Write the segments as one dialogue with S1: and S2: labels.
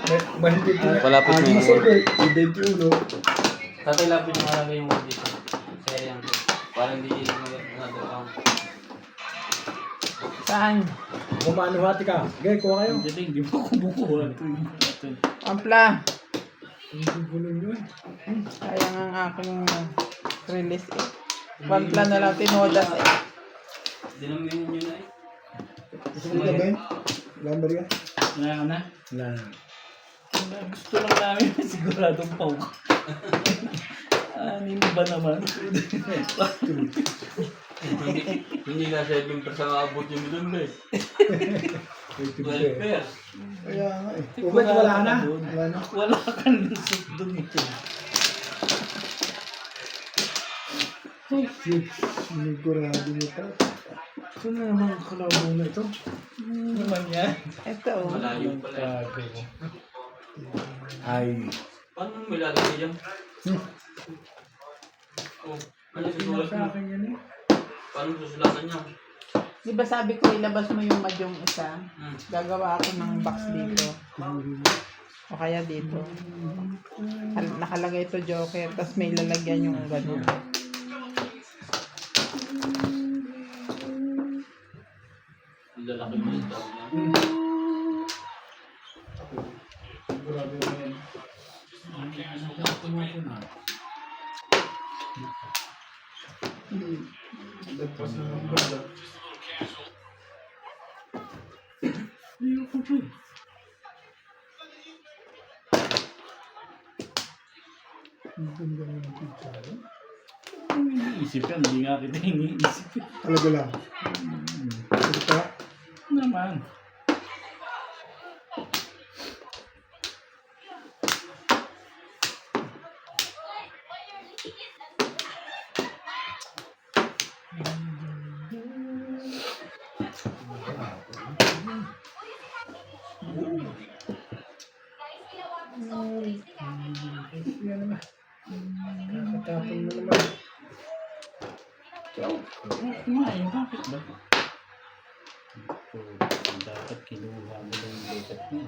S1: Mahigit na.
S2: Palapit mo yung
S1: Isip
S2: word.
S1: eh. 21.
S2: Tatay, lapit yung malagay yung word dito. Sa yan. Para hindi nagawang.
S3: Saan?
S1: Kumanuhati ka. Okay, kuha kayo.
S4: Hindi mo kumukuha ito.
S3: Ampla.
S1: Hindi gulo yun.
S3: Sayang ang aking release eh. Pampla na lang tinodas eh.
S2: Dinaminin nyo na eh.
S1: Gusto mo gabi? Lambar ka?
S4: Wala ka na?
S1: Wala na.
S4: Gusto lang namin siguradong pau. Anin ba naman?
S2: Hindi na 7 percent abot yung doon eh. 12 pairs.
S1: Kaya nga eh. Ubet, wala na. Wala na.
S4: Wala kang lusot doon ito.
S1: Sinigurado nito. Ito na naman ang kalabaw na ito.
S4: Naman yan.
S3: Ito oh.
S2: Malayo pala.
S1: Ay.
S2: Paano may lalagay yan? Oh, ano susulat
S1: Sa
S2: mo?
S1: akin yan eh.
S2: Paano susulatan niya?
S3: Di ba sabi ko ilabas mo yung madyong isa? Gagawa ako ng box dito. O kaya dito. Nakalagay ito Joker, tapos may lalagyan yung gano'n.
S2: Ang lalaki mo yung tao niya.
S1: Sigurado na yan. Lagpas na ng bala. Ang ganda ng pizza.
S4: Iniisip yan. Hindi nga kita iniisip.
S1: Talaga lang. Ito pa.
S4: Naman.
S1: Yan naman. Kakatapon mo naman.
S4: Kumain, bakit ba? Dapat kinuha mo lang yung lekat mo.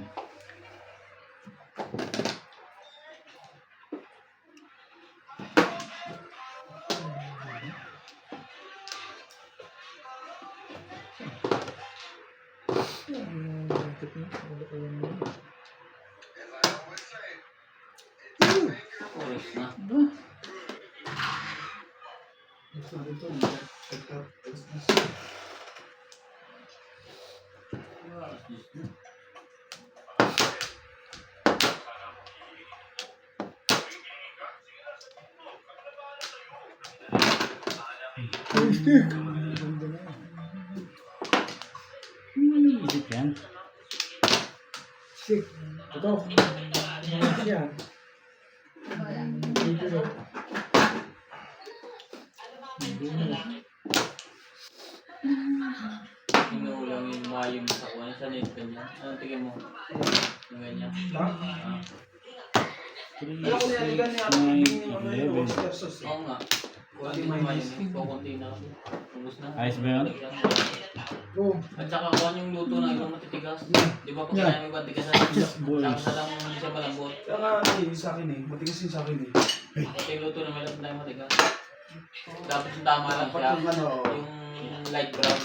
S2: Oras na.
S4: Iniisip yan.
S1: Sick. Ito. Ano yan? Dito rin.
S2: Inuulang yung mayong sa kuwan. Saan yung ganyan? Ano tingin mo? Yung ganyan? Ah.
S4: 3, 6, 9, 11.
S2: Oo nga. Kuwan yung mayong. Kukunti na. Ubus na.
S4: Ayos ba yun?
S1: Oh.
S2: At saka kuwan yung luto na ibang matitigas. Di ba pag kaya may matitigas
S4: Boys.
S2: sa lang hindi siya malambot.
S5: Kaya nga yun sa akin eh. Matigas yun sa akin eh.
S2: Pati yung luto na may lang matigas. Dapat yung tama lang
S5: Dapat
S2: siya.
S5: yung ano.
S2: Yung light brown.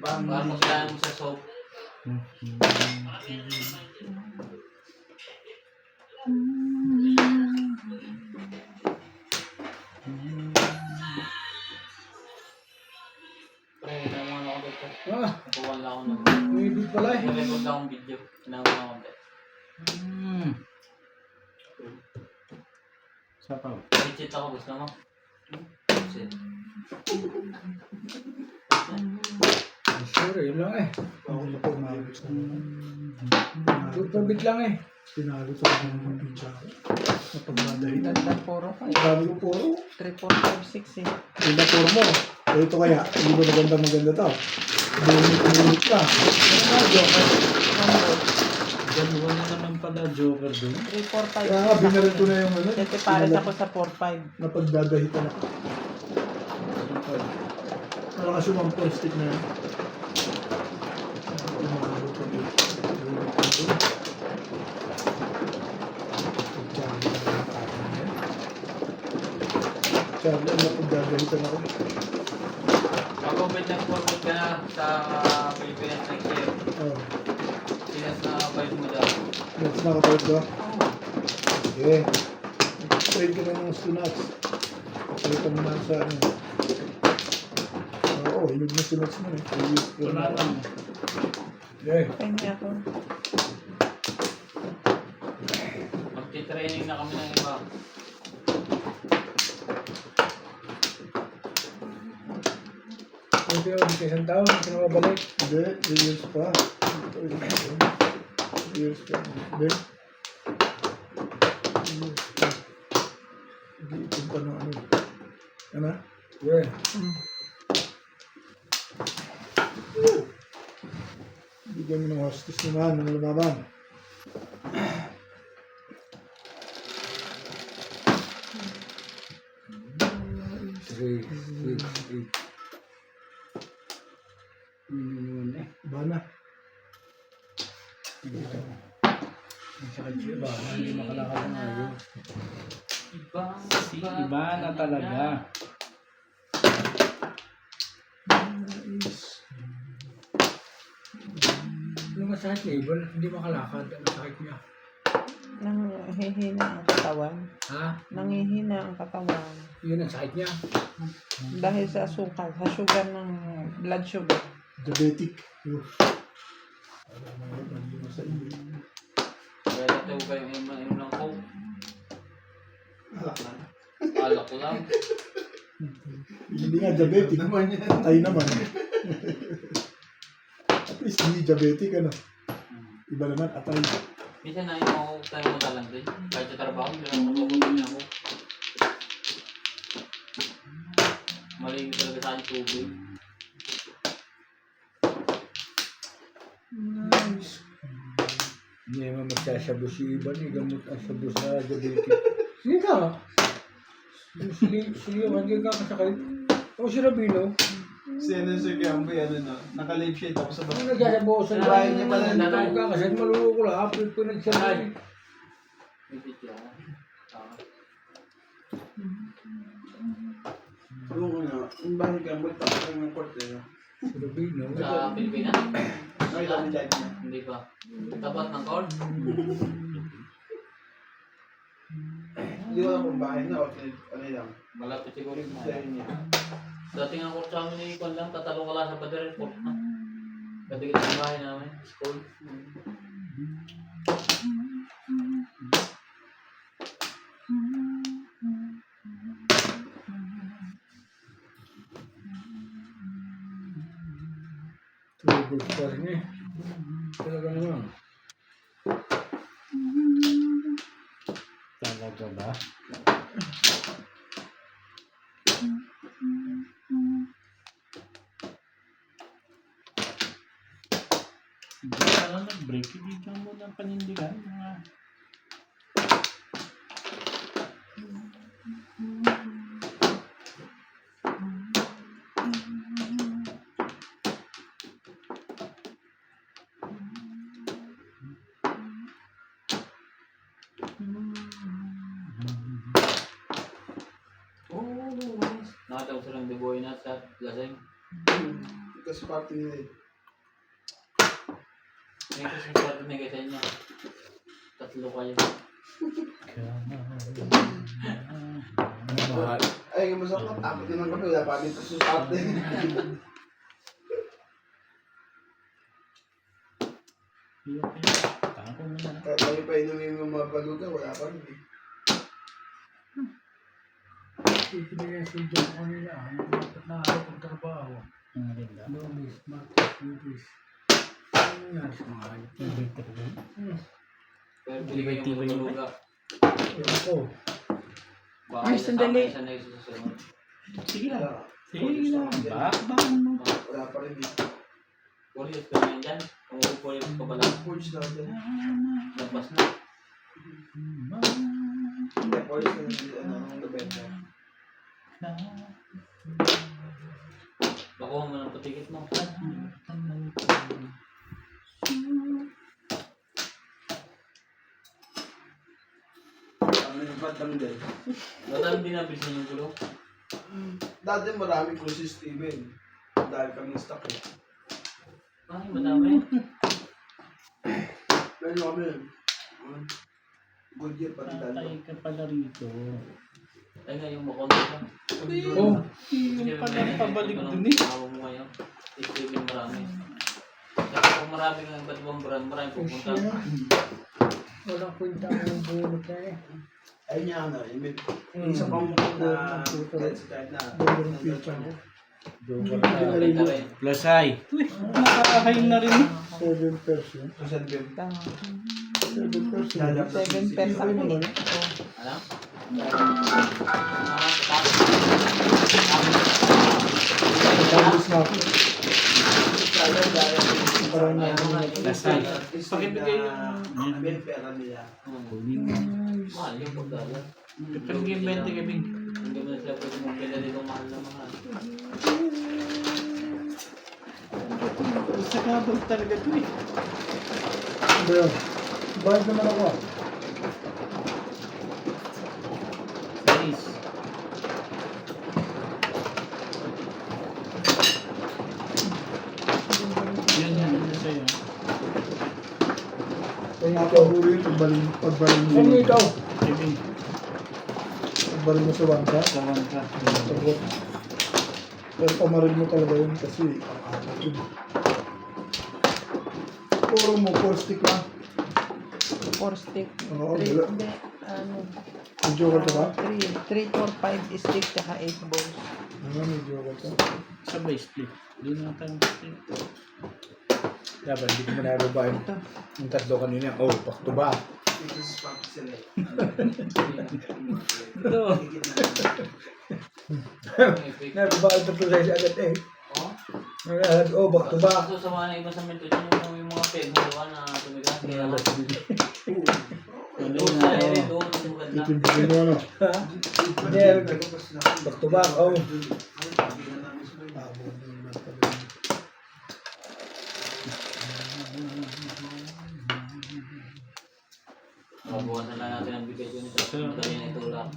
S5: Parang
S2: Para pag kailangan mo sa soap. Pre, naman ako dito.
S1: Ah,
S2: Nakuha lang ako ng
S1: may edit pala eh.
S2: nag-record lang akong video. Nakuha ako dito.
S4: Sapaw.
S2: Cheat ako, gusto mo? Cheat.
S1: Sure, yun lang eh.
S5: ako na po umabot sa
S1: Tubig lang eh.
S5: Pinalo sa mga ng pizza ko. Napagmadahin.
S3: Ganda puro ka.
S5: Grabe ko puro.
S3: 3, 4, 5, 6 eh.
S5: Ganda puro mo. Eh, ito kaya, hindi ba maganda to? Bumit ka.
S4: Dalawa na naman pala Joker doon.
S3: 3, 4, 5, 6.
S5: Kaya nga, binaril ko na yung ano.
S3: Dati pares ako sa 4, 5.
S5: Napagdadahitan ako. Parang kasi yung stick na yun. Umabot ko. Charlie, ano kung gagalitan ako?
S2: Pag-open na forward ka na sa Pilipinas next year,
S5: Oh,
S2: sinas na balik mo daw.
S5: next na kapatid ko. Sige. Trade ka na ng stunats. Pakita mo na sa ano. Oo, hinog na stunats mo eh.
S4: Wala lang.
S5: Okay.
S3: Kanya ako.
S2: Magti-training na kami ng iba.
S1: Ito yung isang taon, hindi ka na mabalik.
S5: Hindi, 3 years pa. 3 years pa. Hindi. 3 years pa. Nag-iipon pa ng ano. Ano?
S1: Yeah.
S5: Bigyan mo ng hostes naman, ng lumaban.
S1: Three, six, eight.
S4: Yun eh.
S5: Bana.
S4: Ang sakit siya ba? Hindi makalakad ng ayos. Si
S2: Iba
S4: iba na talaga.
S1: Yung masakit niya, Ibon, hindi makalakad. Ang sakit niya.
S3: Nanghihina ang katawan.
S1: Ha?
S3: Nanghihina ang katawan.
S1: Yun ang sakit niya.
S3: Dahil sa asukal, sa sugar ng blood sugar.
S5: Diabetic. Wala na yun, hindi mo sa iyo.
S2: Kaya dati huwag kayong inom ng coke. Alak lang.
S5: Hindi nga diabetic. Atay naman. At least hindi diabetic, ano. Iba naman, atay.
S2: Minsan na yung ako tayo mo talang din. Kahit sa trabaho, hindi lang magpapagod ako. Mali talaga sa akin tubig.
S1: Hindi naman magsasabu si Iban. Gamot ang sabu sa diabetes. Sige ka. Sige, hindi ka kasakit. Ako si Rabino.
S6: Sino si Gamboy, ano no? Naka-live siya tapos sa
S1: Ako nagsasabu ako sa
S6: Bahay niya pala
S1: Hindi
S6: dito.
S1: ka kakasakit. Maluloko lang. Ako pinagsasabi.
S2: May video ako.
S6: Ano ko na, yung bahay Gamboy, tapos ng court eh. No?
S1: Si Rabino.
S2: Sa Pilipinas?
S6: Nakita mo dyan niya.
S2: Hindi pa. Tapat ng court?
S6: Hindi ko alam kung bahay na o ano lang.
S2: Malapit siguro yung
S6: Dahil niya.
S2: dating ang court sa amin ni Ikon lang, tatalo ka lang sa pader report na. Katigit ang bahay namin, school.
S1: Trouble pa rin eh. Talaga naman.
S4: Talaga ba? Hindi ka lang nag-break. Hindi ka mo ng panindigan. Mga...
S2: Nakatawag silang Deboy na sa Laseng.
S6: Kasi party nila eh.
S2: May kasi parang binigay sa inyo. Tatlo kayo.
S1: Mahal.
S6: Ay, yung masakot, tapos din ang kape, wala pa dito sa start eh.
S4: Tako mo na.
S6: Kahit tayo pa inumin yung mga baluga, wala pa rin eh.
S1: Ibigay sa job ko nila. Dapat na araw kong trabaho.
S4: Ang maganda.
S1: Lumis, Martes, Lumis. Ano yan sa mga hayop?
S2: Pero binigay yung mga luga.
S1: Ewan ko.
S2: Baka
S3: Ay,
S2: isa sa
S3: sandali.
S2: isa na isa sa sunod.
S4: Sige lang.
S6: Wala.
S4: Sige lang. Bak mo.
S6: Wala pa rin eh.
S2: Police ka na dyan. Kung police ka pala,
S6: Forge daw dyan.
S2: labas na.
S6: Hindi, forge na hindi, ano, ang gabenta.
S2: Nakuha mo ng patikit mo.
S6: Ano yung patang din.
S2: Ba't ang binabilis niyo yung gulo?
S6: Dati marami ko si Steven. Dahil kami stock eh.
S2: Ay, madami.
S6: Pero kami, good year pati
S4: Tatay
S6: dalo.
S4: ka pala rito.
S2: Ay nga, yung makonto ka.
S4: Oh, yung pala pabalik dun eh.
S2: Tawa mo ngayon. Isipin marami. Kasi kung marami kang iba't ibang brand, marami pupunta.
S1: Walang kwenta ang bunot na eh.
S6: Ayun niya ano, yung isa pang na kahit na
S5: Ganda ng pizza mo.
S2: Kita rin.
S4: Plus ay. Uy, nakakahay na rin.
S5: 7%.
S6: Susan Bim.
S5: 7%.
S3: 7 pesos ako eh.
S2: Ano?
S5: Tapos na ako. Parang na
S4: Plus ay. Pakibigay
S6: yung pera nila.
S2: Mahal yung pagdala.
S4: Kapag yung 20 kami.
S2: Hindi mo na sila pwede mong pila dito mahal na mahal.
S4: Sa kabag talaga to eh.
S5: Ano yun? Bayad naman ako.
S4: Size. Yun yan, ano sa'yo.
S5: Kaya nga paburo yun, pagbaling mo.
S1: Saan ikaw?
S4: Kevin,
S5: Pagbaling mo sa bangka.
S4: kawan ka.
S5: Sabot. Pero pamaril mo talaga yun kasi puro mo, 4 stick lang.
S3: 4 stick.
S5: Oo,
S3: 3,
S5: wala.
S3: hindi, ano,
S5: Medyo ka ba?
S3: 3, 4, 5 stick, tsaka 8 balls.
S5: Medyo ka to.
S4: Sabay split. Doon na tayo split.
S1: Dapat hindi ko mo nababahin. Yung tatlo kanina. Oh, back to back.
S6: Ito sa papa sila eh.
S4: Ito.
S1: Nababahin tatlo sa isa agad eh.
S2: Oh?
S1: Nagagad, oh, back to back.
S2: Kaso sa mga ibang sa mentor, yung mga peg mo doon na tumigas. Kaya nga. Doon sa ere, doon sa maganda.
S5: Itimpitin mo ano.
S1: Ha? Yeah, back to back, oh.
S2: Mabuhan na lang natin ang bigay yun ito. Madali na itulak.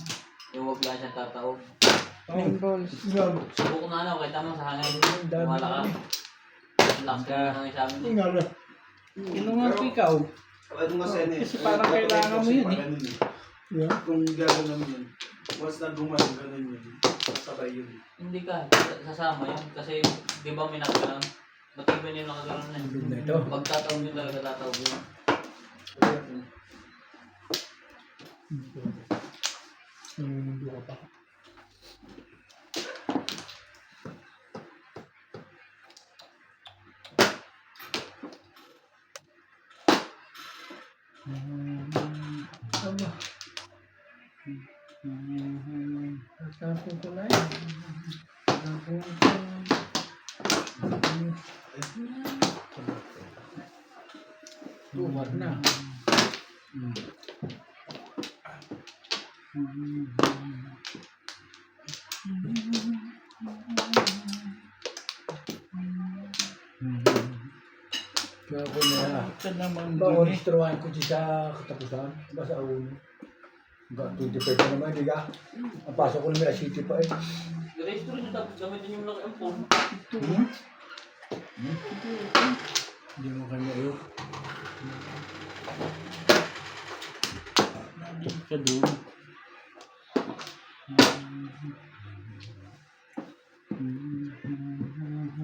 S2: Yung wag lang siyang tataog.
S3: 9 balls.
S2: Subok na ano, kahit tama sa hangin. Wala ka. Lakas ka ng hangin sa amin.
S5: Nga na.
S4: Inuman ko ikaw.
S6: Ano nga sen eh.
S4: Kasi parang kailangan mo yun eh.
S5: Yeah.
S6: Kung gano'n naman yun. Once na gumano gano'n yun. Sabay yun.
S2: Hindi ka, sasama yun. Kasi di ba may nakagalan? Matibay na yung nakagalan na yun.
S1: Hindi na ito.
S2: Pagtataog yun talaga tataog yun.
S5: Hindi ka pa.
S1: Ano? Nasapin ko na yun. Nasapin ko. Tumat na. Kaya ko na.
S4: Ito naman
S1: Bawal
S4: dun eh.
S1: instruan ko sa katapusan. Basta ulo. Hanggang 25 pa naman, di ka? Ang pasok ko na may city pa eh.
S2: I-register nyo tapos gamitin yung laki ang phone.
S1: Hindi mo kanya ayok.
S4: Nandun ka doon.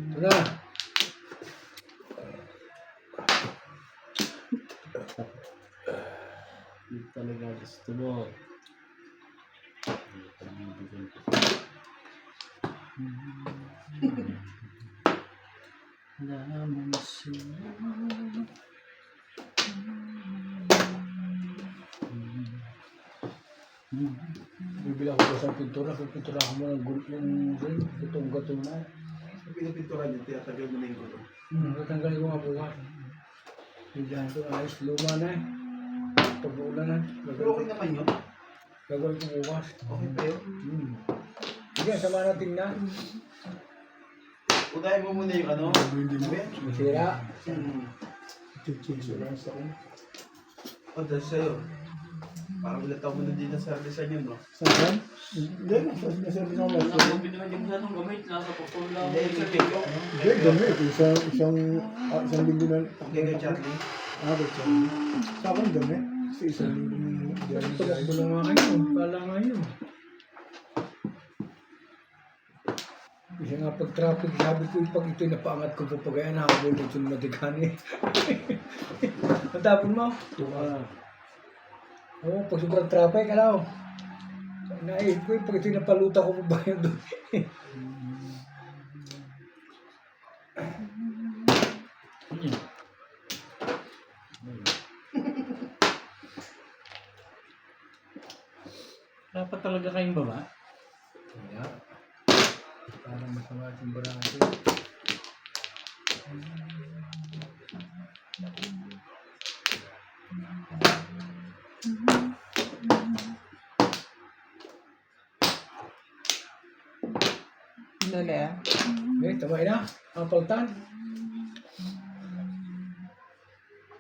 S1: Ito na.
S4: Hindi talaga gusto mo. Laman siya.
S1: Bibili ako sa isang pintura. Pintura ako mo ng yung gatong na.
S6: Pinapinturan yun, tiyatagal mo na yung gulo.
S1: Natanggalin ko nga bukas. Bigyan ko ayos. Luma na eh. Pag-uulan na.
S6: Pero okay naman yun.
S1: Gagawin ko bukas.
S6: Okay pa yun.
S1: Sige, sama natin na.
S6: Unahin mo muna yung ano.
S5: Hindi mo.
S1: Masira.
S6: Hmm.
S5: Chichig sila sa akin.
S6: O, dahil sa'yo. Parang ilataw mo na din ang service yun, no?
S5: Saan? Hindi, nasabi ko
S2: Wala
S5: ba?
S2: akong binibigyan sa itong gamit. Nasa pagpula lang.
S6: Hindi, sa video.
S5: Hindi, gamit. Isang linggo na.
S6: Kaya Charlie.
S5: Kay Charlie. Sa akin gamit. Kasi isang linggo na.
S1: Tulad mo lang nga ngayon. Kala ngayon. Kasi nga pag traffic, sabi ko pag ito'y napaangat ko po pag ayan nakabol ito na matikani. Matapon mo? Oo, pag sobrang traffic, ano? Naisip ko pag ito'y napaluta ko pa ba yun doon?
S4: Dapat talaga kayong baba.
S1: Kaya, parang masama yung braso.
S3: Dali ah.
S1: Okay, tamay na. Ang paltan.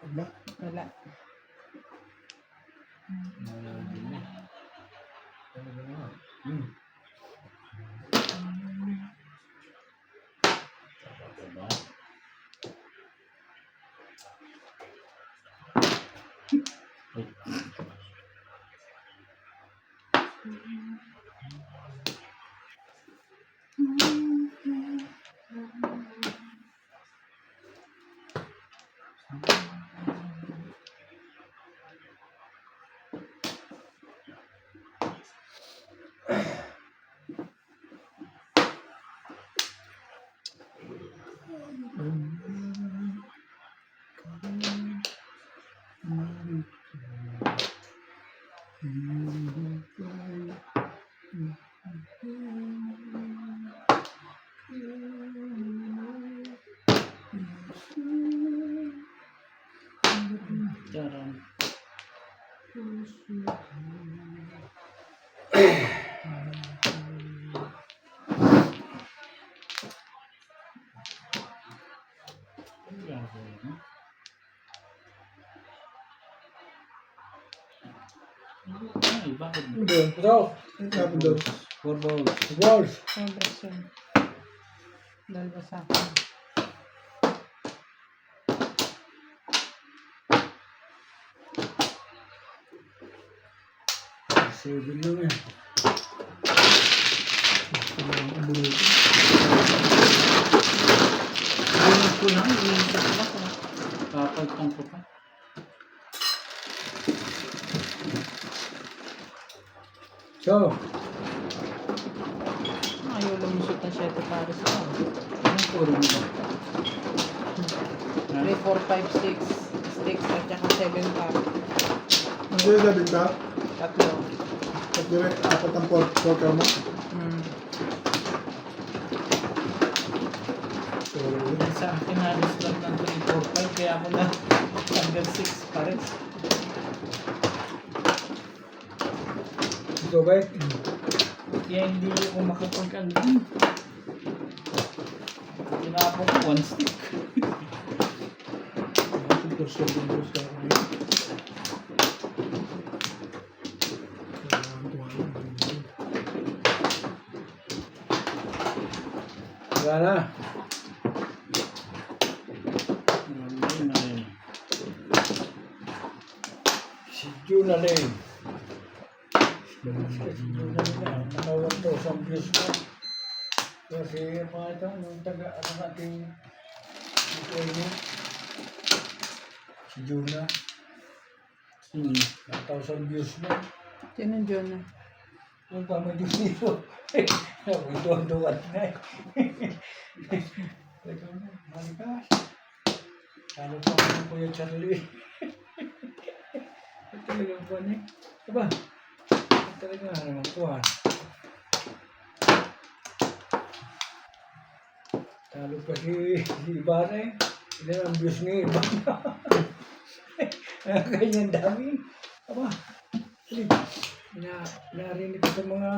S5: Wala.
S3: Wala.
S4: Charan. Ay, bakit?
S5: Hindi.
S1: Ito,
S5: Ang tapon doon.
S4: 4 balls.
S1: balls.
S3: Sobras yun. Dalawa sa akin.
S1: Seven lang yan.
S4: Ayun ko lang, iniisip ko ako. Papagtang ko pa.
S1: So,
S3: Ayaw lumusot ng 7 pares ko.
S4: Anong puro mo ba?
S3: 3, 4, 5, 6 sticks at saka 7 pack.
S5: Ang sinasabi ka?
S3: Tatlo.
S5: Pag direct, apat ang poker mo.
S3: Hmm.
S4: Sa akin halos lang ng 3, 4, 5 kaya ako na under 6 pares.
S1: ito ba?
S4: Kaya hindi ako makapag-alvin. Tinapon ko 1 stick.
S1: Wala na.
S4: Ayun na rin.
S1: Si Juna Lane. Si Juna Lane. Nakawan to sa views ko. Kasi mga ito, nung taga, ating ito niya. Si Juna.
S4: Sino?
S1: 1,000 views na.
S3: Sino Jonah?
S1: Yung pamay dito. Ito-ito-ito na eh. Ito na, malikas. Ano pa ako ng Kuya Charlie? Ito yung po niya. Aba, ito talaga nga naman kuha. Talo pa si Ibarra eh. Ilan ang views ni Ibarra. Ganyan dami. Aba, sige. Narinig ko sa mga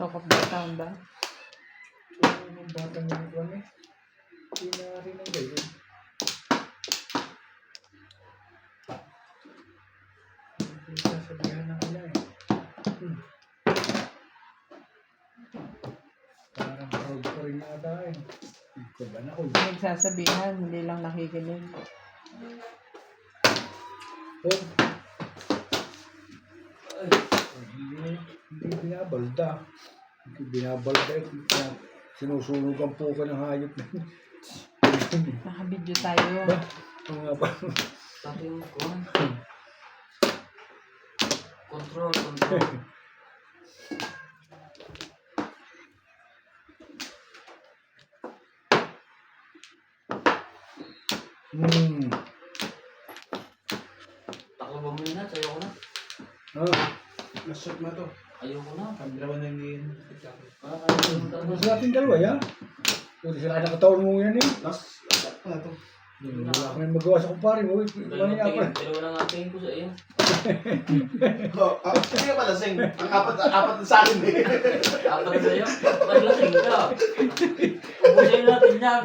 S3: Talk of the town ba?
S1: batang mga kwan eh. Hindi na rin ang gayon. kumakain. Kuban ako.
S3: Nagsasabihan, hindi lang nakikinig.
S1: Oh. Hindi binabalda. Hindi binabalda. Sinusunog ang puka ng hayop na yun.
S3: Nakabidyo tayo.
S1: Ba? Ang nga ba?
S2: Sabi mo ko. Control. Taklo ba mo yun na? Ayoko na.
S1: Ah,
S6: Nashoot na to.
S2: Ayoko na.
S6: Kami dalawa na yung
S2: Ayoko na
S1: mas
S2: talaga.
S1: natin dalawa yan. Pwede sila nakataon mo yan eh.
S6: last na to.
S1: Wala kami magawa sa kumpare mo. Wala niya pa.
S2: Dalawa na nga tingin ko sa iyo.
S6: Hindi ka pala sing. Ang apat na sa akin eh.
S2: Apat na sa'yo. Maglasing ka. Ubusin natin yan.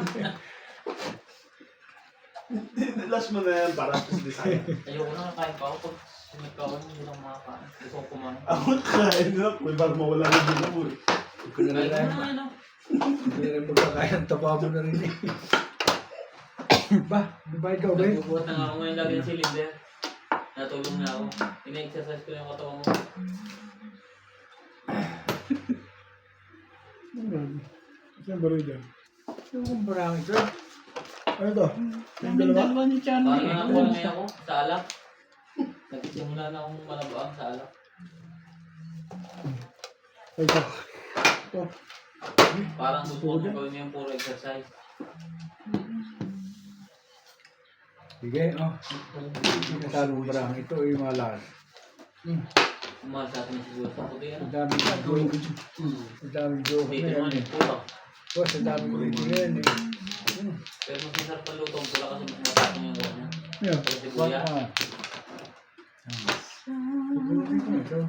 S6: Last mo na yan para sa design.
S2: Ayoko na kain pa ako. Pag sinagkawan, hindi lang makakain. Gusto ko kumain.
S6: Ako kain na. May bago mawala na din ako eh.
S1: Kung na
S2: Ayoko
S1: rin
S2: na ano.
S1: hindi rin magkakain. Tapa mo na rin eh. Ba? Di ba ikaw ba?
S2: Nagbubuhat na nga ako ngayon lagi ng cylinder. Natulong na ako. Ina-exercise ko yung katawan mo.
S5: Saan ba rin dyan?
S1: Yung kumparang ito.
S5: Ano to? Yung
S3: Yung
S5: dalawa?
S3: dalawa ni Chan.
S2: Parang nakakuha na ngayon ako sa alak. Nagsisimula na akong malabaan sa alak.
S5: Ay, ito.
S2: Parang susunod ko gawin yung puro exercise.
S1: Sige, oh. Natalong parang ito ay malas.
S2: Umahal sa atin siguro sa puti.
S1: Ang
S2: Ano?
S1: daming joke. Ang daming joke
S2: Dito
S1: na yan
S2: naman
S1: eh.
S2: yung pula.
S1: Boss, ang daming kulit yan eh.
S2: Pero mas masarap ang lutong pula kasi mas matapang yung uwan niya.
S1: Yeah.
S2: Pero sibuya.
S1: Ito na ito.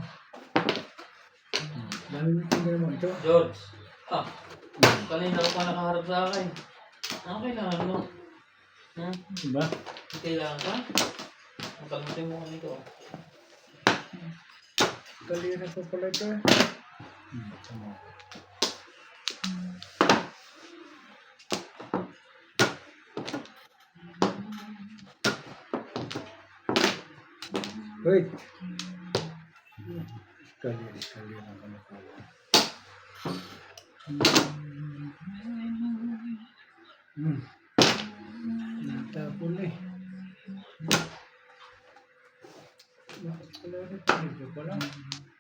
S1: Daming ito na naman ito.
S2: George. Kanina ka pa nakaharap sa akin. Ano kailangan mo?
S1: Diba?
S2: Kailangan ka? Ang kalmutin mo nito.
S1: Kalina ko pala ito eh. Wait. Kalina ang ano ko. Tapon eh. Wala rin dito pala.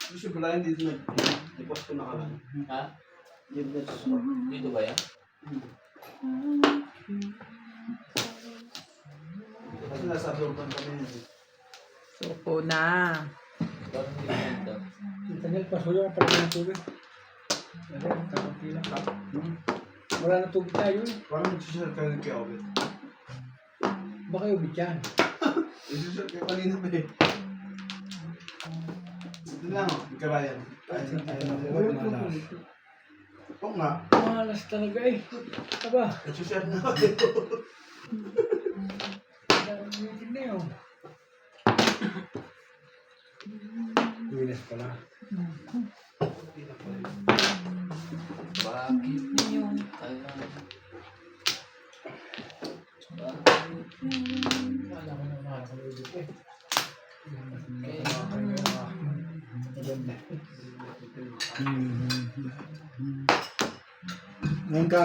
S6: Gusto pala hindi dito nag-post ko na ka lang.
S2: Ha?
S6: Hindi na support.
S2: Dito ba yan?
S6: Kasi nasa absorban kami yun.
S3: Suko na.
S2: Parang hindi na dito.
S1: Tagal pa suyo ang pala ng tubig. Wala na tubig tayo eh.
S6: Parang nag-share ka rin kay Obet.
S1: Baka yung bityan.
S6: Nag-share ka kanina ba eh. Ito lang oh, hindi ka bayan. Oo nga,
S1: Malas talaga eh. Aba,
S6: nag-share na ako.
S1: daming meeting na yun. Winas pala.
S2: Bakit yun? Alam.
S1: Wala ko na makakalubit eh. Maganda.
S5: Ngayon ka.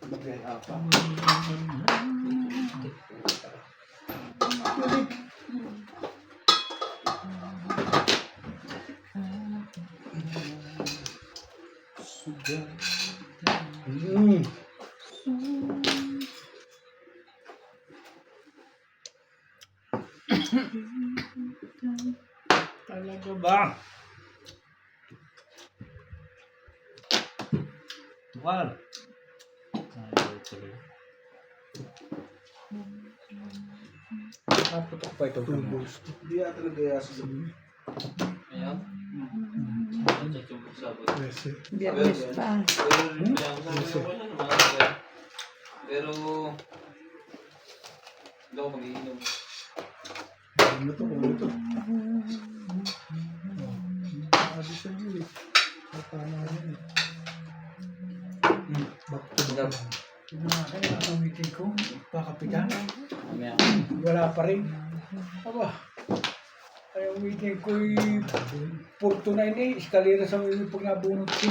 S6: Bagay apa.
S1: Talaga ba? Tuwal. Nakaputok pa ito.
S6: Hindi yata nag-aya sa gabi.
S2: Ayan. Ang tsatsumbok sabot.
S5: Yes, eh.
S3: Biyernes pa.
S2: Pero hindi ako mag-iinom.
S5: Ano to? Ano to? Sabi sa iyo eh. Paano yun eh. Back to back.
S1: Kaya ang meeting ko, pakapitan.
S2: Mamaya.
S1: Wala pa rin. Aba, ay ang meeting ko ay Porto na ini, eskalera sa mga pag nabunot ko.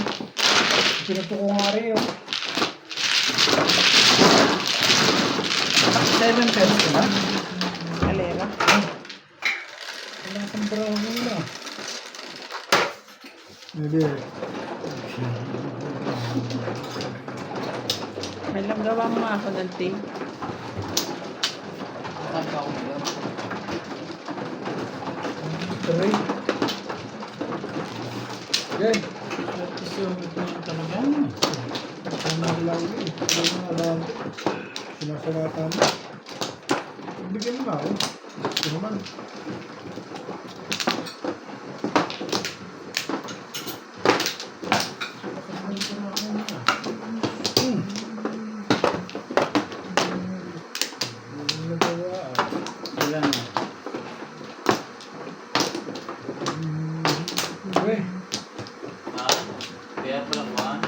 S1: Pinuto ko nga rin.
S4: 7 pesos na?
S3: Kalera.
S1: Wala kang bravo na.
S5: Hindi.
S3: May lang gawa mo ako ng tea.
S2: Saan ka umiyak?
S1: Tuloy. Okay.
S4: Isugod na yung talaga.
S5: Ano lang eh. Ano nga lang. Sinasalata mo. Bigyan mo nga ako. Ito naman. Nagawa ah.
S4: Wala na.
S1: Okay.
S2: Kaya pala kuhan.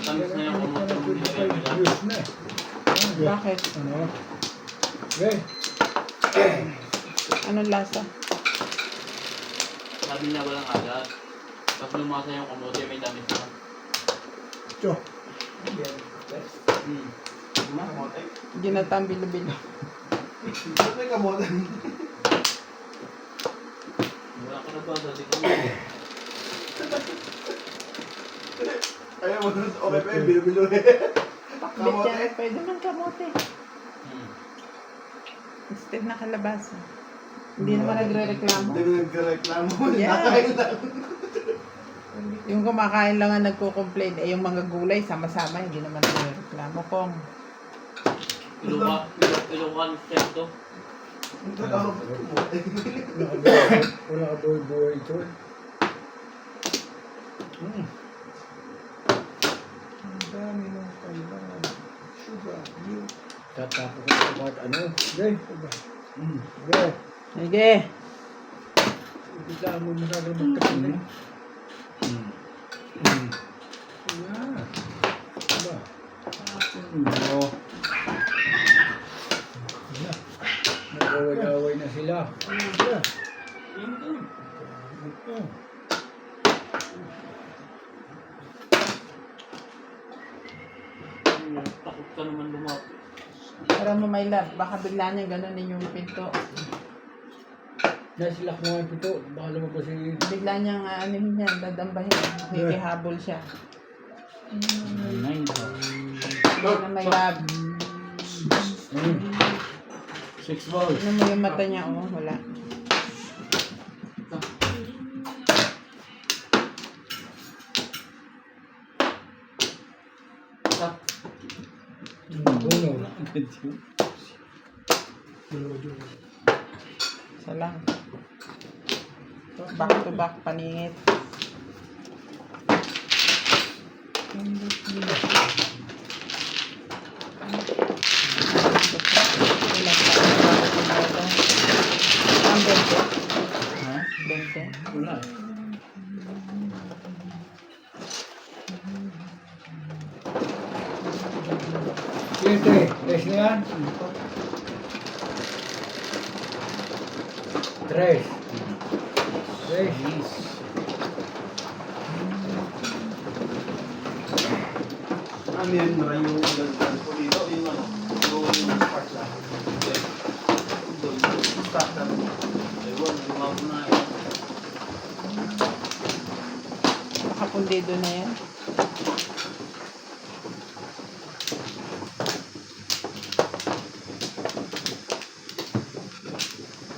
S2: Tamis na yung kumot mo nilagay mo lang.
S1: Ayos na eh.
S3: Bakit?
S1: Ano? Okay.
S3: Anong lasa?
S2: Sabi niya walang alat. Tapos lumasa yung kamote, may tamis na.
S5: Tiyo.
S6: Kamote.
S3: Ginatang bilo-bilo.
S6: Ba't may kamote?
S2: Wala ka na ba? Dati ko.
S6: Ayaw mo nun, okay pa yun, bilo-bilo eh.
S3: Pakbit yan. Pwede man kamote.
S2: Hmm.
S3: Instead na kalabasa. Hindi naman nagre-reklamo.
S6: Hindi ko nagreklamo.
S3: Yeah.
S6: Nakain lang.
S3: Yung kumakain lang ang nagko-complain. Eh, yung mga gulay, sama-sama, hindi naman nagre-reklamo. Kung
S2: Ilukan step to.
S6: Ito lang ako kamote.
S1: Wala ka buhay-buhay ito eh.
S5: Ang dami ng kailangan. Sugar. Milk.
S1: Tatapo ko sa mga ano. Okay. Okay.
S3: sige.
S1: Bigla mo masyadong magkapin eh. Yeah. Diba?
S4: Oo.
S1: Nag-away-away na sila. Diba? Ito.
S2: Takot ka naman lumapit.
S3: Para mo, my love, baka bigla niya ganunin yung pinto.
S1: Nasilak mo nga yung pito. Baka lumabas yung...
S3: Bigla niyang ano yan, dadambahin. Hikihabol siya.
S4: Nice.
S3: Ano na, my love.
S4: 6 balls.
S3: Ano mo yung mata niya, oh, wala.
S1: Uno.
S3: Isa lang. Back to back, paningit. Ang 20.
S4: Ha?
S3: 20.
S4: Wala eh.
S1: Siete. Tres na yan. Tres. Tres.
S6: Ano yun, maraming yung ganda ko dito, yung ano, yung spark lang. Doon, start na rin.
S2: Ewan, lumabo na eh.
S3: Nakapundido na yan.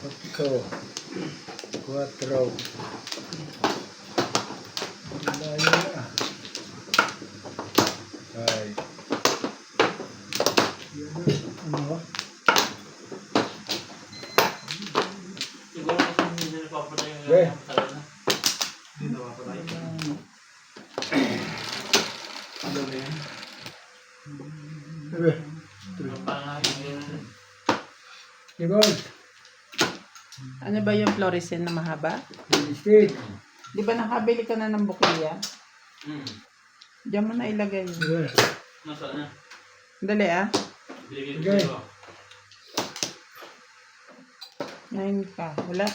S1: Ocho. Cuatro. Layo na. Ay.
S5: Ano?
S2: Siguro kasi hindi nila papatay yung
S1: Okay.
S2: tagal na.
S6: Hindi na mapatay. Ano na yan?
S5: Ebe.
S2: Parang yung
S1: Ibon.
S3: Ano ba yung fluorescent na mahaba?
S1: State.
S3: Di ba nakabili ka na ng bukliya? Diyan mo na ilagay.
S5: Sige.
S2: Nasaan na?
S3: Dali ah.
S2: Binigay ko
S1: Okay.
S2: sa'yo.
S3: 9 ka. Wala.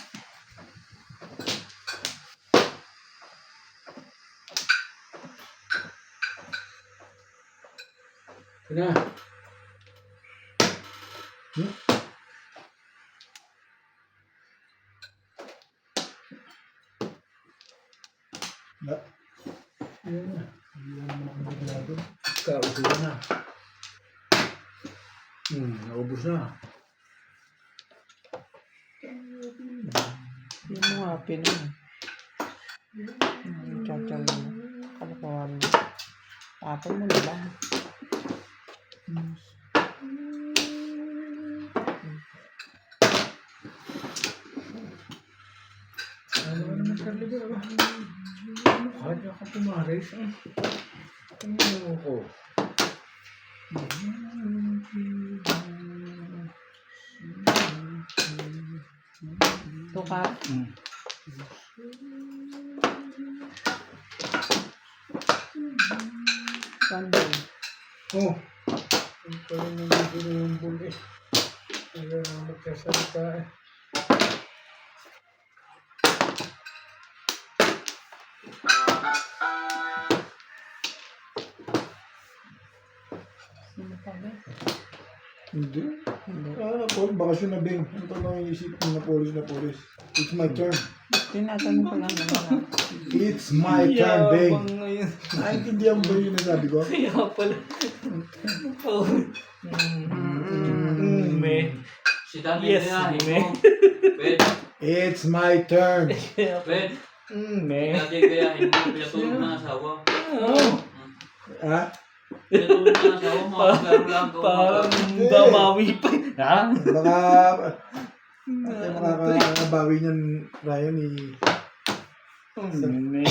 S1: Na.
S5: Na.
S1: Ayun na.
S5: Hindi naman ako maglado.
S1: Kauso na. Naubos na.
S3: Yun mo nga, pinon. Chachaw mo. Kalakuhan mo. Tapon mo na lang.
S1: Ano naman talaga ba? Kaya ka pumaris. Ano ko?
S3: Ito ka. Sunday.
S1: Oh. Ang pala nang binumbol eh. Ayaw na magkasalita eh.
S3: Sino pa ba?
S5: Hindi.
S3: Hindi.
S5: Bakasyon na Bing. Ano pa bang iisip mo na police na police? It's my turn.
S3: Tinatanong ko lang naman.
S5: It's my turn, Bing.
S2: ngayon.
S5: Naintindihan mo ba yung nasabi ko?
S2: Kaya pala. Oh.
S5: Me.
S2: Si Dami
S4: Yes,
S2: na
S4: me.
S2: mo. Pwede.
S5: It's my turn.
S2: Pwede.
S4: Me.
S2: Dati gayahin mo. Pinatulog na asawa.
S5: Ha?
S2: Pinatulog na asawa mo. Maglaro lang.
S4: Parang babawi pa. Ha?
S5: Baka makakabawi niyan, Ryan,
S4: Me.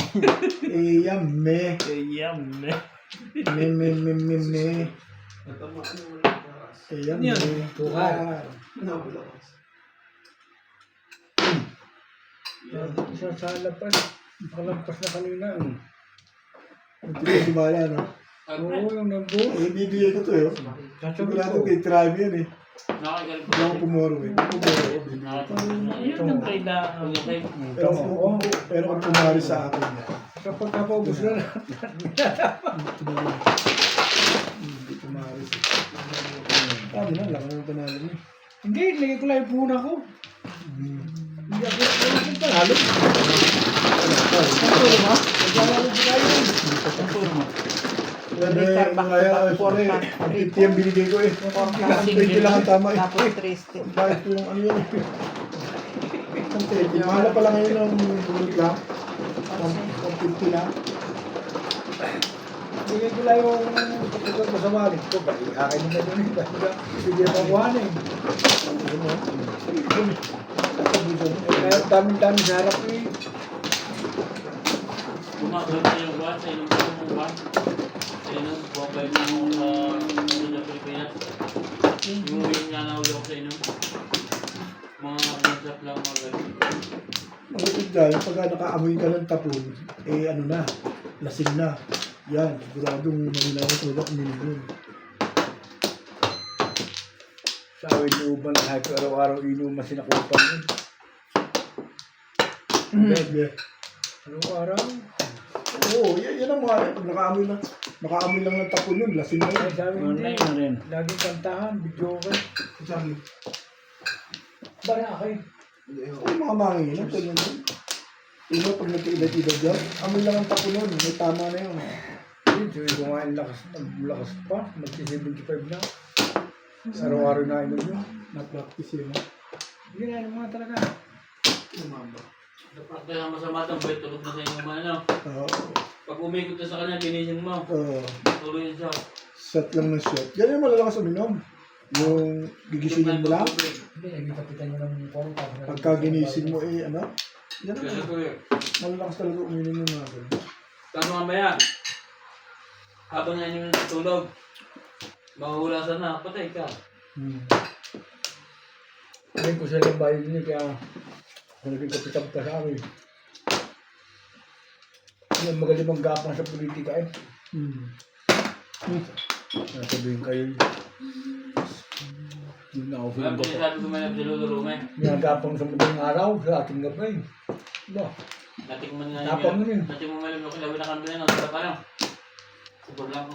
S5: yan, me.
S4: Yum. Me.
S5: Me. Yan,
S1: Yan,
S5: me.
S1: tukar. Isa sa halapan. Nakalampas na kanina.
S5: Hindi ko sumala, no?
S1: Oo, yung nambo.
S5: Eh, bibigay ko to, eh. Sigurado kay Tribe yan, eh.
S2: Nakagalit
S5: Hindi ako pumoro, eh.
S4: Yun ang try na.
S5: Pero kung pumari sa akin yan.
S1: Kapag kapaubos na lang.
S5: Hindi pumari sa Paano na, laki ng panalo niya.
S1: Hindi, lagay ko lang yung puna ko. Hindi ako yung panalo.
S3: Puro mo?
S1: Naglalaro ko tayo.
S4: Puro mo.
S5: Kaya, kaya, 50 yung binigay ko, eh. 20 lang ang tama, eh.
S3: Tapos 3 stick.
S5: Bakit ko yung ano yun, eh. Mahal pala ngayon ng bulot lang. 150 lang.
S1: Bigay ko lang yung kapag ko sa wallet ko. Bali, akin na doon eh. Bigay pa kuhan eh. Kaya dami-dami sa harap eh.
S2: Kumakalit na yung buwan sa inyong buwan. Sa inyong buwan kayo sa Pilipinas. Yung uwing nga na ulo ko sa inyong mga concept lang mga ganun.
S5: Ang ipig dahil, pagka nakaamoy ka ng tapon, eh ano na, lasing na. Yan, siguradong manilawang tulak minimum.
S1: Sa akin yung ba na hype araw-araw inuman sinakupan yun.
S5: Bebe.
S1: Araw-araw.
S5: Oo, yan ang mga pag nakaamoy lang ng tapon yun, lasing na
S1: Ay
S5: yun.
S1: sabi hindi.
S4: Online na rin.
S1: Laging kantahan, video ko.
S5: Sabi,
S1: Ba na akin?
S5: ay mga manginginom, ganyan yun. Ino, pag nagkaibad-ibad yan, amoy lang ang tapon yun, may tama na yun.
S1: Hindi, sabi ko nga yung lakas pa. Magsi-75 na. Araw-araw na inom yun.
S5: Na-practice yun.
S1: Hindi na yung mga talaga.
S2: Kaya masama itong boy, tulog na sa inyong mga ano. Pag umikot na sa kanya, ginising mo. Tuloy yun siya.
S5: Shot lang ng shot. Yan yung malalakas uminom. Yung gigisingin mo lang.
S1: Hindi, nagkikapitan nyo ng porta.
S5: Pagka ginising mo, eh, ano? Yan
S2: Kaya
S5: ang
S2: ko yun.
S5: malalakas talaga uminom yung mga ganun.
S2: Tapos mamaya, habang yan yung natutulog, mahulasan na, patay ka.
S1: Hindi ko sila bayad niyo kaya naging kapitan pa sa akin. Yung magaling manggapang sa politika eh. Nasabihin kayo. Yun na ako
S2: Wala po
S1: feeling ko.
S2: sabi ko may nabdululuro may.
S1: Nagapang sa madaling araw sa ating gabi. Diba?
S2: Natikman nga
S1: Tapang mo yun.
S2: Natikman mo yung kilawin na kambing na. Sarap ano? Siguro lang.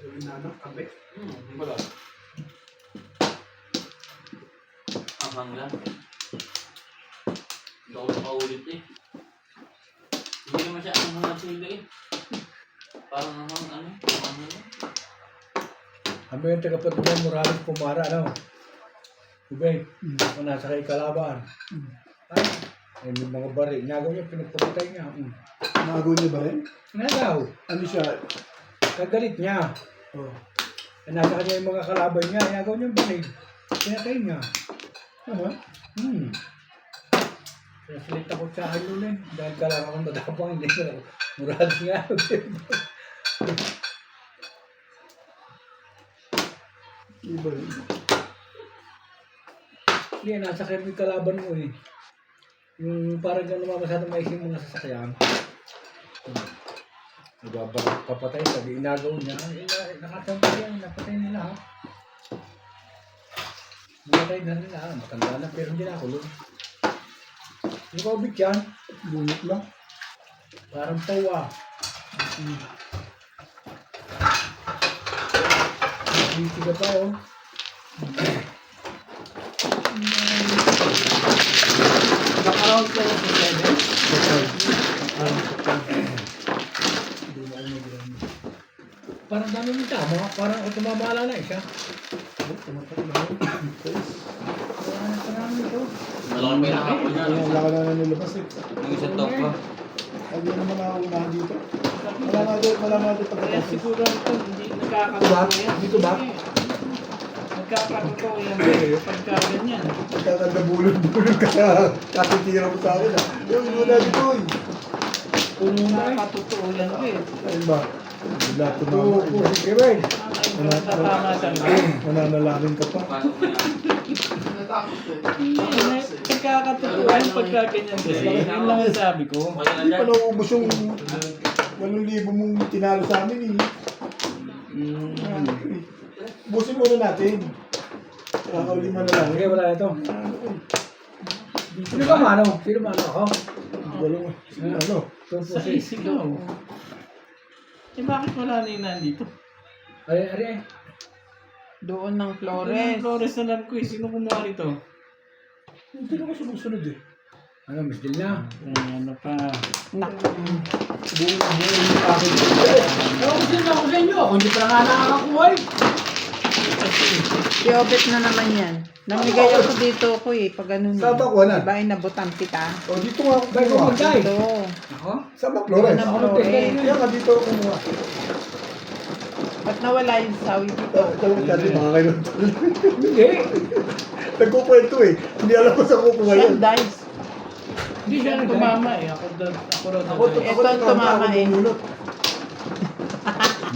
S2: Yung pala. Anghang lang. Hindi ako nakaulit eh. Hindi naman siya anghang na sila eh. Parang anghang ano? Anghang lang.
S1: Kami yung tagapatid ng Morales Pumara, ano? Ubay, kung nasa kay kalaban. Ay, may mga bari. Nagaw niya, pinagpapatay niya.
S5: Nagaw niya ba rin?
S1: Nagaw.
S5: Ano siya?
S1: Kagalit niya.
S5: Oh.
S1: Nasa kanya yung mga kalaban niya. Nagaw niya yung bari. Pinatay niya.
S5: Ano?
S1: Pinasalit ako sa akin nun eh. Dahil kailangan akong matapang. Hindi ko lang. Morales nga.
S5: Iba rin.
S1: Hindi, nasa kanya yung kalaban mo eh. Yung parang gano'n naman masyadong maising mga sasakyan. Papatay, sabi inagaw niya. Nakatangkay yan, napatay nila ha. Napatay na nila ha. Matanda na pero hindi na kulong. Hindi ko ubit yan.
S5: Bunit lang.
S1: Parang tawa. Hindi ka pa oh.
S3: Back-around ka na sa 7.
S1: Parang dami mong tama. Parang ako tumamala na siya. Wala na pa namin ito.
S2: Malaki pa yung nakapon niya.
S5: Ang laki na nilabas eh.
S2: Yung isang top pa.
S5: Hindi naman ako unahan dito. Wala nga dito
S3: Kaya
S5: pagkatapos.
S3: siguro ito, hindi nakakatotoo yan.
S1: Dito ba?
S3: Nagkakatotoo yan. Pagka ganyan.
S5: Pagkakagabulon-bulon ka sa kakitira mo sa akin ah. Yung wala dito eh.
S1: Puno na eh.
S3: Nakakatotoo yan.
S5: Ayun ba? Wala tumama
S1: Oo,
S5: eh.
S1: sige Red.
S3: Natama sa
S5: Mananalangin ka pa.
S2: Pasok na yan.
S3: pagkakatotoo yan. Pagka ganyan kasi. Yun lang ang sabi ko.
S2: Wala na
S5: Hindi
S2: dyan.
S5: pa naubos yung 8,000 mong tinalo sa amin eh. Busin muna natin. Kakaulima na lang.
S1: Sige, wala na ito. Sino ka mano? Sino mano ako?
S5: Walong, ano?
S3: Sa isigaw. Eh bakit wala na yung nandito?
S1: Ari.
S3: Doon ng Flores. Flores na lang ko eh. Sino kumuha rito?
S5: Hindi na ako sumusunod eh.
S1: Ano, Miss Del na?
S3: Ano pa? Nak.
S5: Buong yung akin.
S1: Ako ako sa inyo. Kung hindi pa nga nakakakuha eh.
S3: Piobet na naman yan. Namigay ako dito ko eh. Pag ano
S5: Sa Bakwanan.
S3: Diba inabutan kita?
S5: O dito nga ako
S1: Bago
S5: kumuha.
S1: magday.
S3: Ito.
S1: Ako?
S5: Sa Baclores.
S3: Ano na Flores?
S5: Kaya nga dito ako kumuha.
S3: Ba't nawala yung sawi dito?
S5: Talagang dati mga kayo.
S1: Hindi.
S5: Nagkukwento eh. Hindi alam ko saan kukuha yan.
S3: Saan dice?
S1: Hindi siya
S3: Saan
S1: nagday.
S3: tumama eh. Ako raw
S5: Ako
S3: Ito ang tumama eh.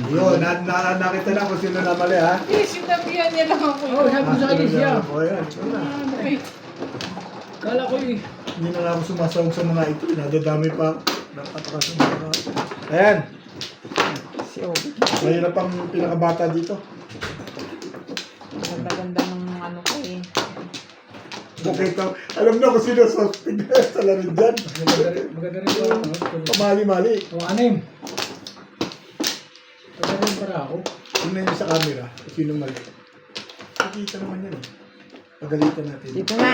S5: Yun, nakita na kung sino na mali ha.
S3: Eh, sinabihan niya lang ako.
S1: Oo, sabi ko sa kanya siya.
S5: O yan, ito na.
S3: Okay.
S1: Kala ko eh.
S5: Hindi na lang ako sumasawag sa mga ito. Nadadami pa. Napatakas ng mga. Ayan.
S3: Si Obet.
S5: Ngayon na pang pinakabata dito.
S3: Ganda-ganda ng ano ko eh.
S5: Okay, alam na kung sino suspect sa laro dyan.
S1: Maganda rin pa.
S5: Pamali-mali.
S1: Kung anim. Maganda rin para ako.
S5: Tingnan nyo sa camera kung sino mali. Nakikita naman yan eh. Pagalitan natin.
S3: Dito na.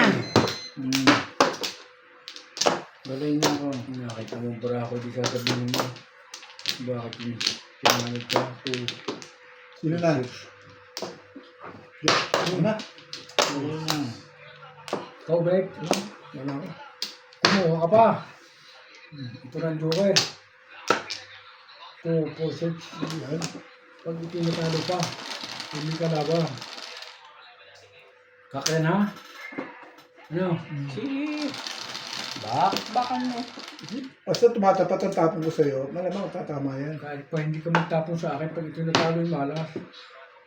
S1: Balay niya ako. Nakita mo para ako di sasabihin mo. Bakit yun? Pinangat ka.
S5: Sino na? Sino na?
S1: Ikaw, Bek.
S5: Wala ko.
S1: Kumuha ka pa. Ito ng joker. 2, 4, 6.
S5: Yan.
S1: Pag itinatalo pa, hindi ka laban. Kakayan ha? Ano?
S3: Sige. Baka mo.
S5: Basta tumatapat ang tapon ko sa'yo, malamang tatama yan.
S1: Kahit pa hindi ka magtapon sa akin pag itinatalo yung malas.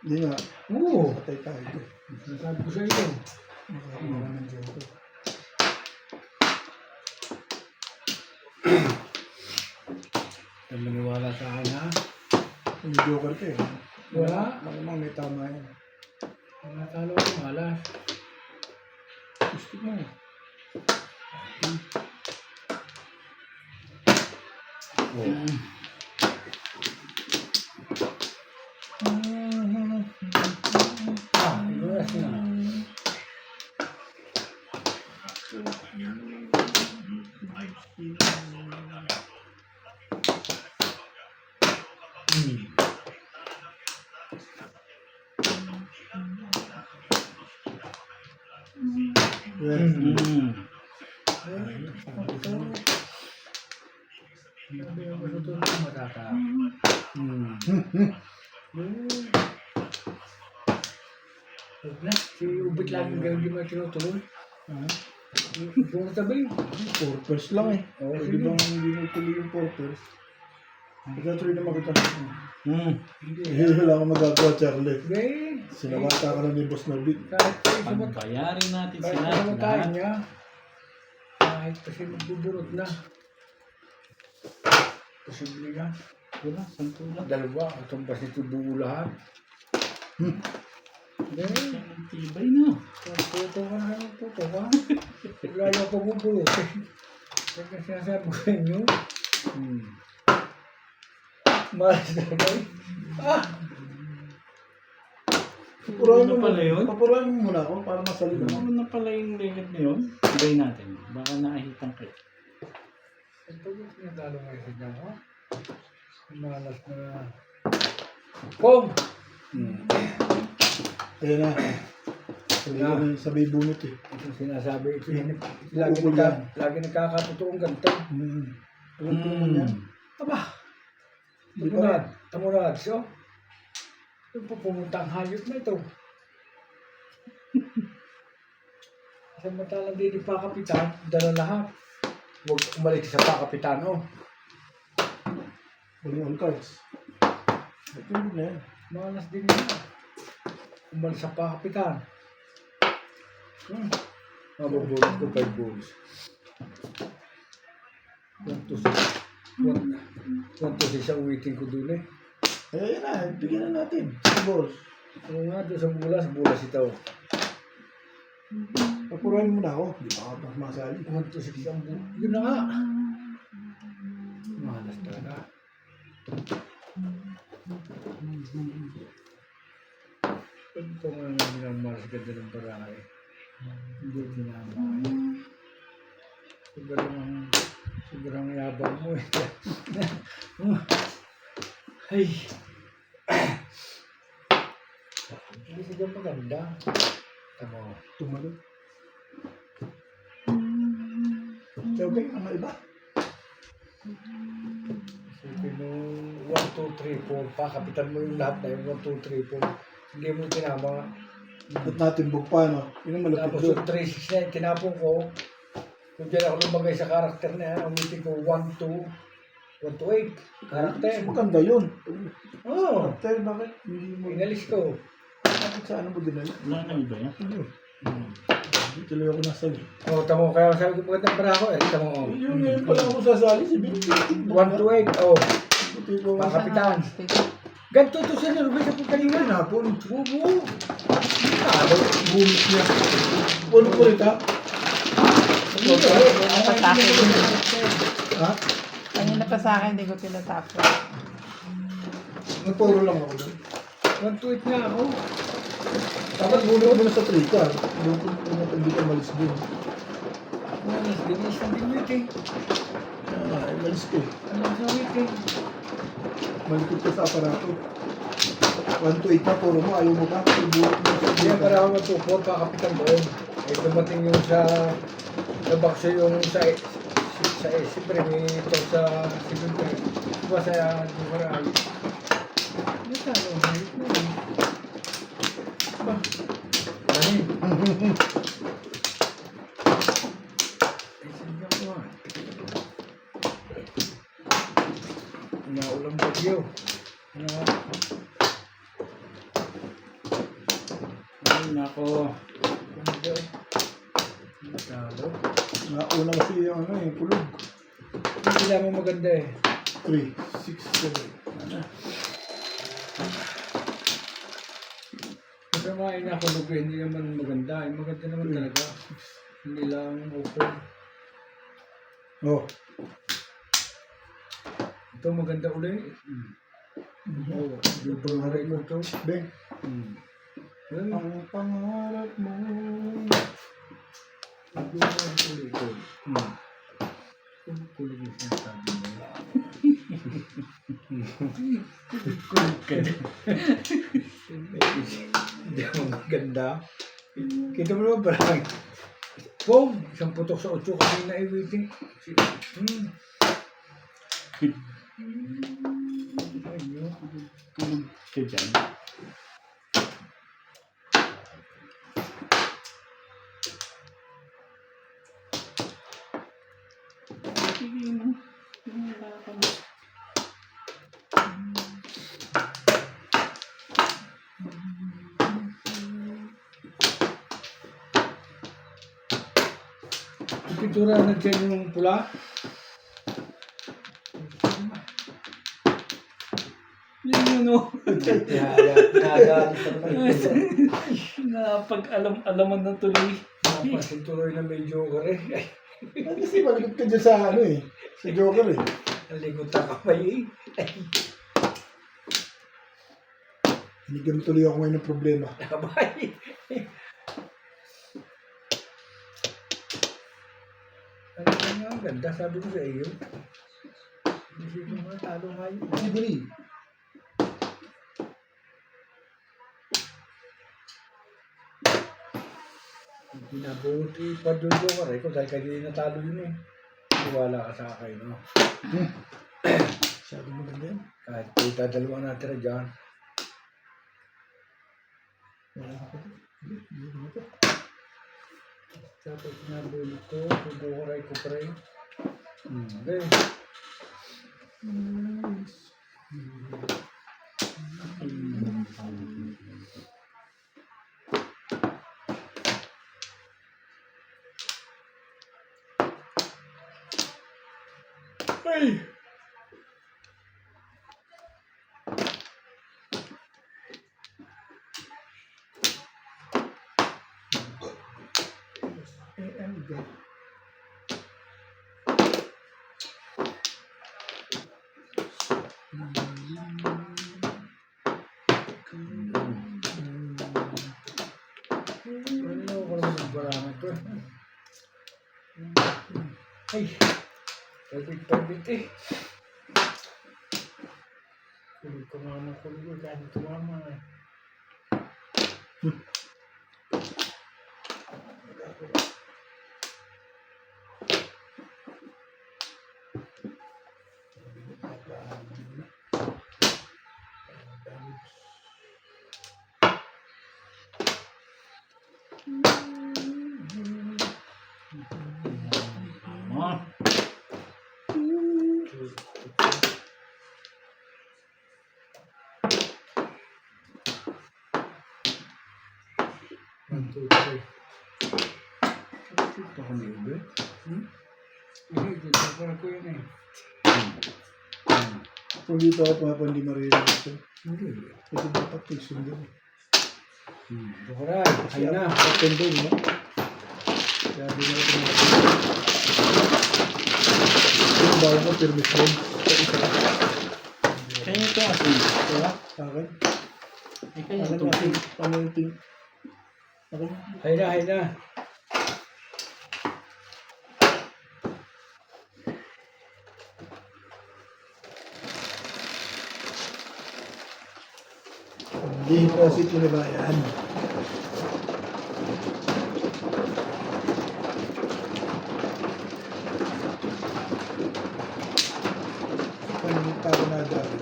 S5: Hindi nga.
S1: Oo.
S5: Patay tayo.
S1: Sinasabi ko sa iyo.
S5: Nakakawa ng joke.
S1: maniwala sa akin ha.
S5: Yung joker ka eh.
S1: Wala.
S5: Malamang may tama yan.
S1: Natalo ko malas.
S5: Gusto mo.
S1: Iwas na.
S5: Yes.
S1: Sabi ko matutulog ko matata. Huwag na. Si Ubit lagi gawin di mo tinutuloy. Buong tabi.
S5: Purpose lang eh.
S1: Oo,
S5: Pwede
S1: sige.
S5: bang hindi mo tuloy yung purpose? Pagkatuloy na makita.
S1: Hindi.
S5: Eh, wala akong magagawa, Charlie.
S1: Gay.
S5: Sinawata ka na ni Boss Nobit.
S1: Kahit pa yung sumat-
S2: Pagbayarin natin
S1: kahit
S2: sila.
S1: pa sumatayin
S2: lahat.
S1: niya. Kahit kasi magbuburot na. Posible na.
S2: Wala, santo lang.
S1: Dalawa. Itong bas nito buo lahat. Gay.
S2: Ang tibay na.
S1: Puto ka na ng puto ka. Wala yung pagbuburot. Kaya sinasabi ko sa inyo. Malas na gay.
S5: Papurahan
S2: Ano
S5: mo
S2: pala yun?
S5: Papurahan mo muna ako para masalita mo.
S2: Ano na pala yung record na yun? Tibay natin. Baka naahitan kayo.
S1: Ito yung tinatalo ngayon sa dyan, ha? Malas na. Pong!
S5: Ayan na. Sabi bunot eh.
S1: Ito sinasabi. Ito yung
S5: Upo yan.
S1: lagi nagkakatotoong ganito.
S5: Alam ko naman yan.
S1: Aba!
S5: Di ba?
S1: Tamunad. So, yung pupunta ang hayop na ito. Samantalang di pa kapitan, dala lahat. Huwag umalik sa pakapitan, oh.
S5: Bali on cards. Ito yun na yan.
S1: Malas din niya. Umalik sa pakapitan. Mabubulot ko 5 balls. 1 to 6. 1 to 6 ang uwitin ko dun eh.
S5: Ayan na. Bigyan na natin. Boss.
S1: Oo nga, doon sa bulas ito.
S5: Papurahan mo na ako. Di ba ako masali?
S1: 1 to 6 ang bulas. Yun na nga. Malas talaga. Ito nga minamalas ganda ng barakay. Hindi tinama. Sobrang yabang mo eh. Ay. Hindi siya maganda. Tama.
S5: Tumalog. Okay, ang iba.
S1: Isipin mo, 1, 2, 3, 4 pa. Kapitan mo yung lahat na yung 1, 2, 3, 4. Hindi mo tinama.
S5: At natimbog pa, no? Yun ang malapit
S1: Tapos
S5: doon.
S1: yung 3, 6 na yung tinapong ko. Kung dyan ako lumagay sa karakter na yan, ang meeting ko 1 to 8. Karakter.
S5: Maganda yun.
S1: Oo.
S5: Karakter, bakit? Hindi mo...
S1: Inalis ko.
S5: Bakit sa ano mo dinala?
S2: Wala na iba yan.
S5: Ano? Hindi tuloy ako nasali.
S1: Tamo, kaya sabi ko magandang para ako eh. Tamo,
S5: Yung ngayon pala ako sasali, si Binti.
S1: 1 to 8. Oh. Pakapitan. Ganto to siya na Rubén sa kanina.
S5: Hapon.
S1: Bubu. Talo.
S5: Bumit niya. Ano po rin ha?
S3: Kanina pa sa akin.
S5: Ha?
S3: Kanina pa sa akin, hindi ko tinatapos.
S5: Nagpuro lang ako doon.
S1: 1 to 8 nga ako.
S5: Dapat bunot mo na sa trika. Doon ko hindi ka malis doon.
S1: Malas din. Isang din meeting.
S5: Ay, malis ko eh.
S1: Ano sa meeting?
S5: Malikot ka sa aparato. 1 to 8 na, puro mo, ayaw mo pa. Ibunot mo sa
S1: Hindi para ako matupor, pakapitan doon. Eh, dumating yung sa bakso yung siyempre may ito sa siyempre. Diba sa Dumaral? Ano sa ano? Hayop mo eh. Ba? Kanin. Ay, sige ako ah. Naulang bagyo.
S2: Ay, nako.
S1: Talo.
S5: Nauna kasi yung ano eh, kulog.
S1: Hindi lang mo maganda eh.
S5: 3, 6, 7.
S1: Kasi mga inakulog eh, hindi naman maganda. Maganda naman talaga. Hindi lang open.
S5: Oh.
S1: Ito maganda ulit. Oo, yung pangaray ko ito.
S5: Beng.
S1: Well,
S5: Ang pangarap mo.
S1: yung ulit ito. Kulog yung sinasabi mo. Kulog ka na. Hindi mo maganda. Kita mo naman parang boom! Isang putok sa 8 kami na i-waiting. Ayun.
S4: Tulog ka dyan.
S1: Yung pintura na dyan yung pula.
S4: Yun o. Napag-alaman ng tuloy.
S1: Napasin tuloy na may joker eh.
S5: Kasi malikot ka dyan sa ano eh. Sa Joker eh.
S1: Naligot na kamay eh.
S5: Hinigam tuloy ako ngayon ng problema.
S1: Kamay. Ano nga ang ganda, sabi ko sa iyo. Hindi ko nga talo nga yun.
S5: Sibili.
S1: Binabuti pa doon joker eh. Kung dahil kayo natalo yun eh. Wala ka sa akin, no?
S5: Masyado maganda yan.
S1: Kahit kita dalawang natira dyan.
S5: Wala ako. Hindi ko ito.
S1: Tapos nabulot ko, subukuray ko pa rin. Okay. Ay! Ano ko naman nagbarangan to? Ay! Pabit eh. Kulit ko nga ng kulit ko dahil tumama eh. One, two, three. Ito ko niyo ba? Hindi, dito para ko yun eh.
S5: Kung dito ako pumapang di maririnig ito.
S1: Hindi.
S5: Kasi dapat tigsundan.
S1: Bukuray, ayun na.
S5: Open doon, no? Kaya di na ito makapagod. Yung bawa ko, permit doon.
S4: Kaya ito kasi.
S5: Kaya, sa akin.
S4: Ay, kaya
S5: Ano
S4: ito.
S5: natin, paano yung team? Okay.
S1: Ayun na, ayun na.
S5: Hindi kasi tinabayan. Panamit pa ako na dami.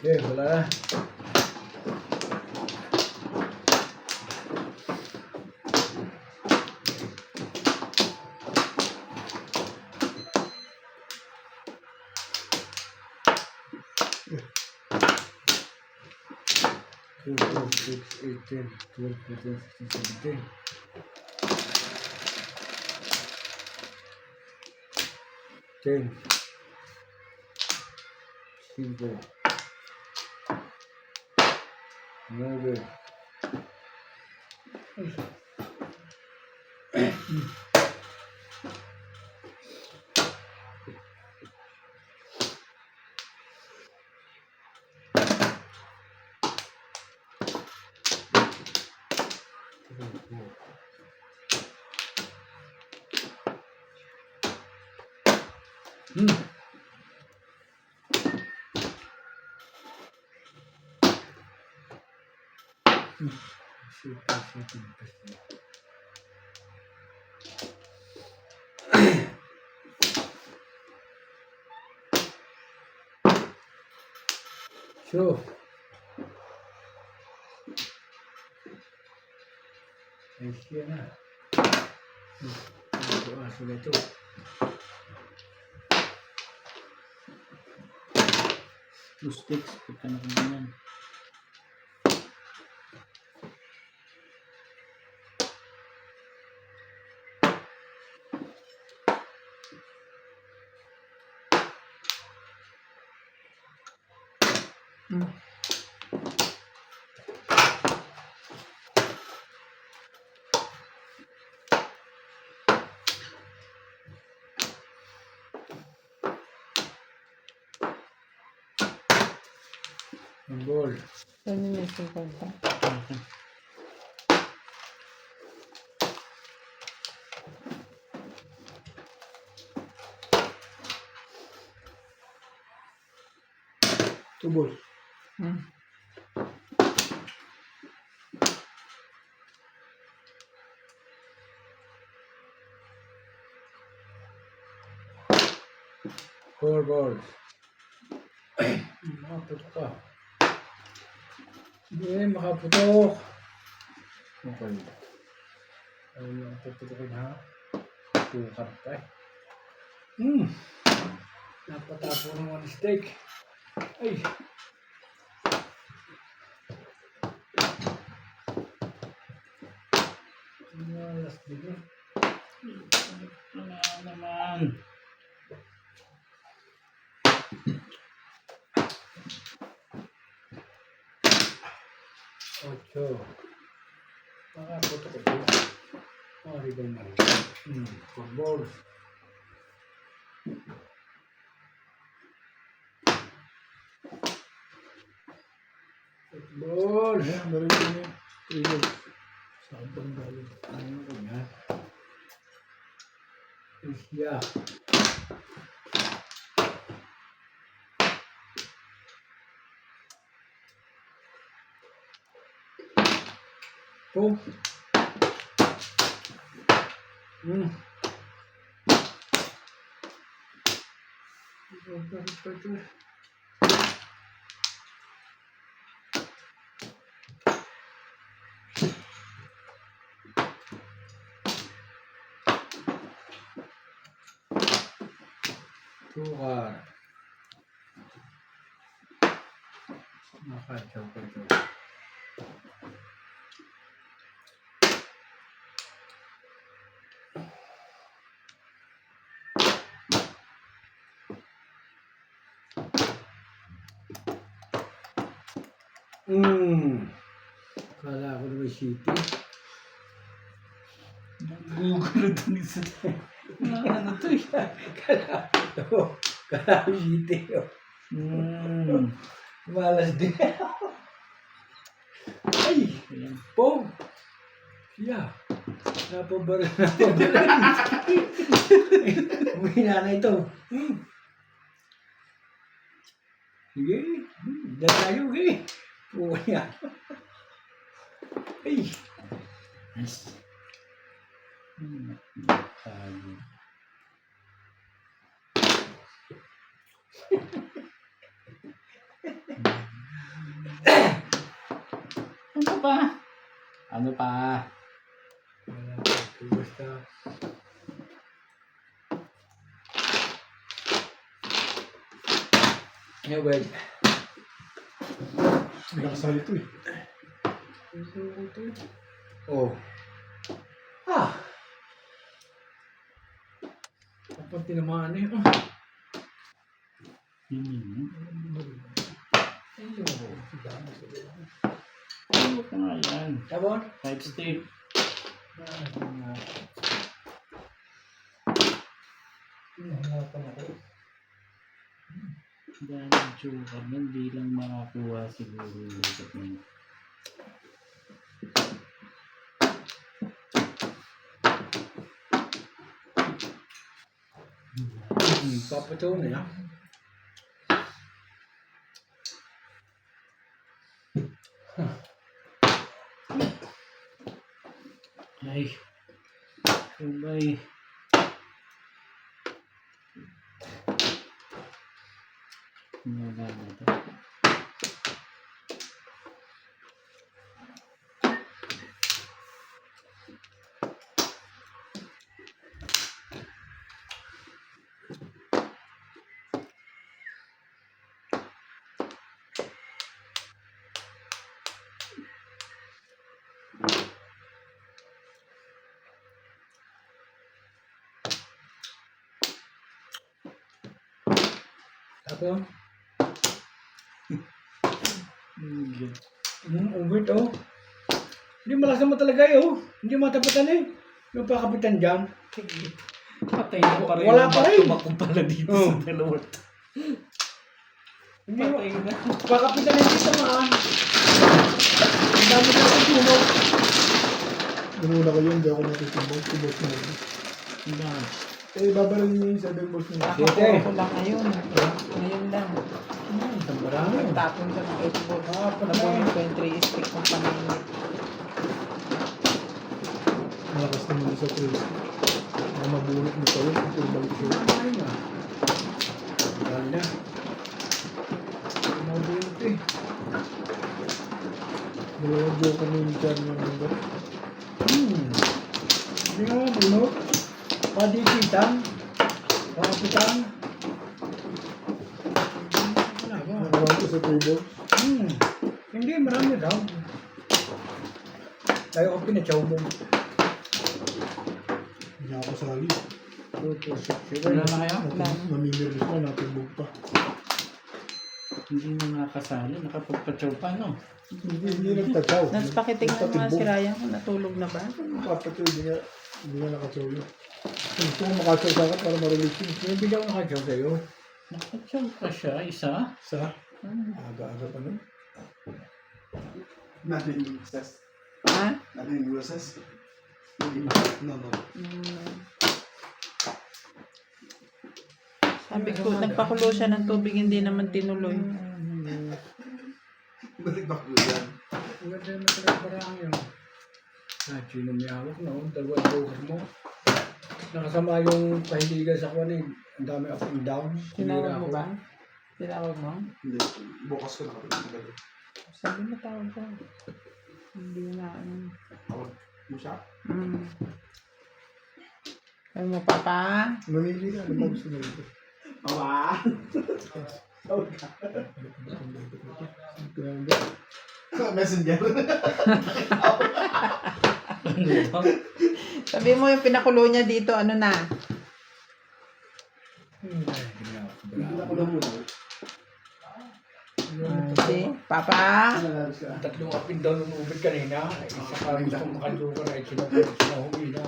S1: Okay, wala na. Two, four, six, 8, 10, 12, 14, 16, 17. 10, 5, 9. So, ayos yan na. Ito aso na ito.
S2: Two sticks, pagka nakaganyan.
S1: Ang ball.
S3: Ano yung sipag ba?
S1: Two balls.
S3: Hmm.
S1: Four balls. Makaputok ka. Hindi, makaputok. Okay. Ayaw lang puputokin ha. Pukat pa eh. Napatapo ng one stick. Ay. Malas din eh.
S2: Naman.
S1: Ocho. Makaputok ito. Maribang maribang. Four balls. Eight balls.
S5: Ayan, meron din yung 3 balls. Sabang galing.
S1: Ano ko yan? Isya. Oh. Tukar. Nakakacau ko ito. Kala ko na may city.
S2: Gugulo itong isa. Ano to eh?
S1: Kala ko city. Malas din. Ay! Pong! Siya! Napabaran. Uwi na ito. Sige. Diyan tayo. Okay. Uwi na. Ay!
S2: Nice.
S4: Ano pa? Ano pa?
S1: Wala. Basta. Anyway.
S5: May nakasali ito eh.
S1: Oh. Ah. Kapag tinamaan eh.
S4: Ano pa nga yan?
S1: Tabon?
S4: 5 step. Dahil joker, hindi lang makakuha siguro yung likot na yun.
S1: Papataw na yan.
S4: Ay. Sabay. Wala na ito.
S1: Tapos,
S4: Good.
S1: ubit oh. Hindi malasan mo talaga eh oh. Hindi matapatan eh. Yung pakapitan dyan.
S4: Patay na pa rin.
S1: Wala pa rin.
S4: Tumakbo pala dito
S1: Oh.
S4: sa dalawa.
S1: Hindi
S4: Patay na.
S1: pakapitan na dito maan. Ang dami na ako tunog.
S5: Nanuna ko yun, hindi ako natutubos. Tubos mo.
S4: Ba?
S5: Eh, babalan niyo yung 7 balls niyo.
S3: Nakakuha ko lang ngayon. Ngayon lang.
S1: Ang marami.
S3: Tapon sa mga 8 balls.
S1: Patay.
S3: Nabunin ko yung 3 stick ng paninit.
S5: Malakas naman sa trace. Mga mabunot mo pa yun. Ito yung balik siya.
S1: Ay na. Dahil na. Mabulot eh.
S5: Dalawang joker na yung dyan ng mga.
S1: Hindi nga mabulot. Padikitan. Pakapitan. Wala ba?
S5: Nakawan ko sa 3 balls.
S1: Hindi, marami daw. Tayo ko pinachaw mo.
S5: Hindi ako sali.
S1: 2, 2, 6,
S4: Wala na kayo?
S5: Namimiris ko, natubog pa.
S4: Hindi na nakasali. Nakapagpatsaw pa, no?
S5: Hindi nagtatsaw.
S3: Napakiting mo nga si Ryan kung natulog na ba?
S5: Kapatid, hindi nga nakatsaw yun. Gusto ko makatsaw sa akin para ma-release yun.
S1: Yung bigyan ko nakachaw sa'yo.
S4: Nakapagpatsaw pa siya, isa.
S5: Sa? Aga-aga pa nun.
S6: Nothing useless.
S3: Ha?
S6: Nothing useless. No.
S3: Sabi ko, nagpakulo siya ng tubig, hindi naman tinuloy.
S6: Balik back ko yan.
S1: Ang ganda na talaga parang yun. Sino may hawak na dalawang joker mo. Nakasama yung pahiligan sa kwan eh. Ang dami up and down.
S3: Tinawag mo ba? Tinawag mo?
S6: Hindi. Bukas ko nakapagpapagalit.
S3: Sabi mo tawag ko. Hindi na ano.
S6: Tawag mo siya?
S3: Sabi mo, Papa?
S5: Mamili ka, ano ba gusto mo ito?
S6: Papa! Messenger.
S3: Sabi mo yung pinakulo niya dito, ano na? Si Papa?
S1: Tatlong up and down ng ubid kanina. Isa ka gustong makalukan ay sinahumi na.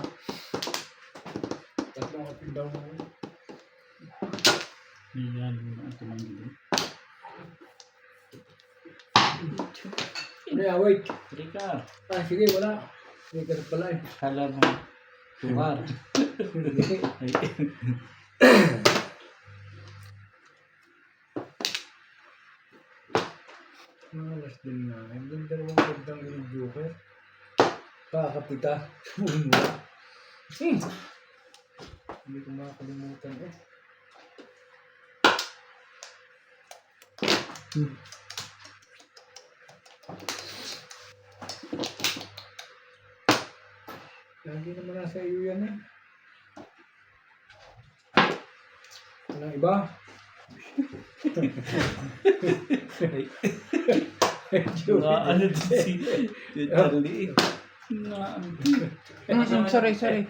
S1: Tatlong up and down.
S4: Yan, ito lang dito.
S1: Wait.
S4: Trika.
S1: Sige, wala. Sige, ganun pala eh.
S4: Kala mo. Tuwar.
S1: Malas din na. Yung dalawang gandang yung joker. Pakakapita. Mula. Hindi ko makakalimutan eh. Lagi naman nasa iyo yan eh. Walang iba?
S2: Ano din si Charlie?
S3: Sorry.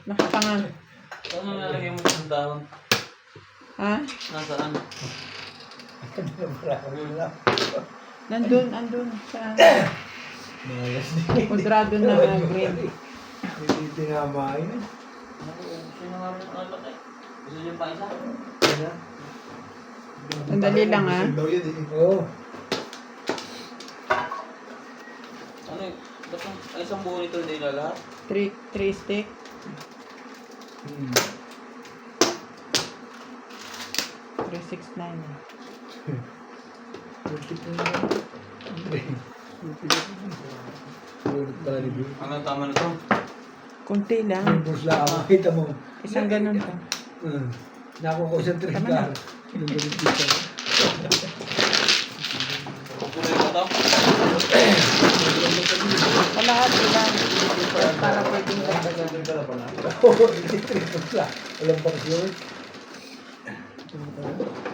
S3: Nakapanga.
S2: Ano nalagay mo sa dahon?
S3: Ha?
S2: Nasaan?
S3: Andun sa kudrado na green.
S1: Hindi tinamain eh.
S2: Sino nga rin ang alak eh? Gusto niyo pa isa?
S3: Sandali lang ha.
S6: Daw yan eh.
S1: Oo.
S2: Ano eh? Ba't ang isang buo nito hindi na lahat?
S3: 3 stick.
S1: Hmm.
S3: 369.
S1: Lupit na yan. Lupit pala ni Bill.
S2: Ano tama na to?
S3: Kunti lang.
S1: May busla ako. Kita mo.
S3: Isang ganun pa.
S1: Nakukonsentrate
S3: Tama
S1: ka.
S3: na.
S1: Yung ganun dito.
S2: Pagkulay mo to?
S3: Kalahati lang. Para pwedeng dagdagan.
S1: Oo, electric busla. Walang pangsyon.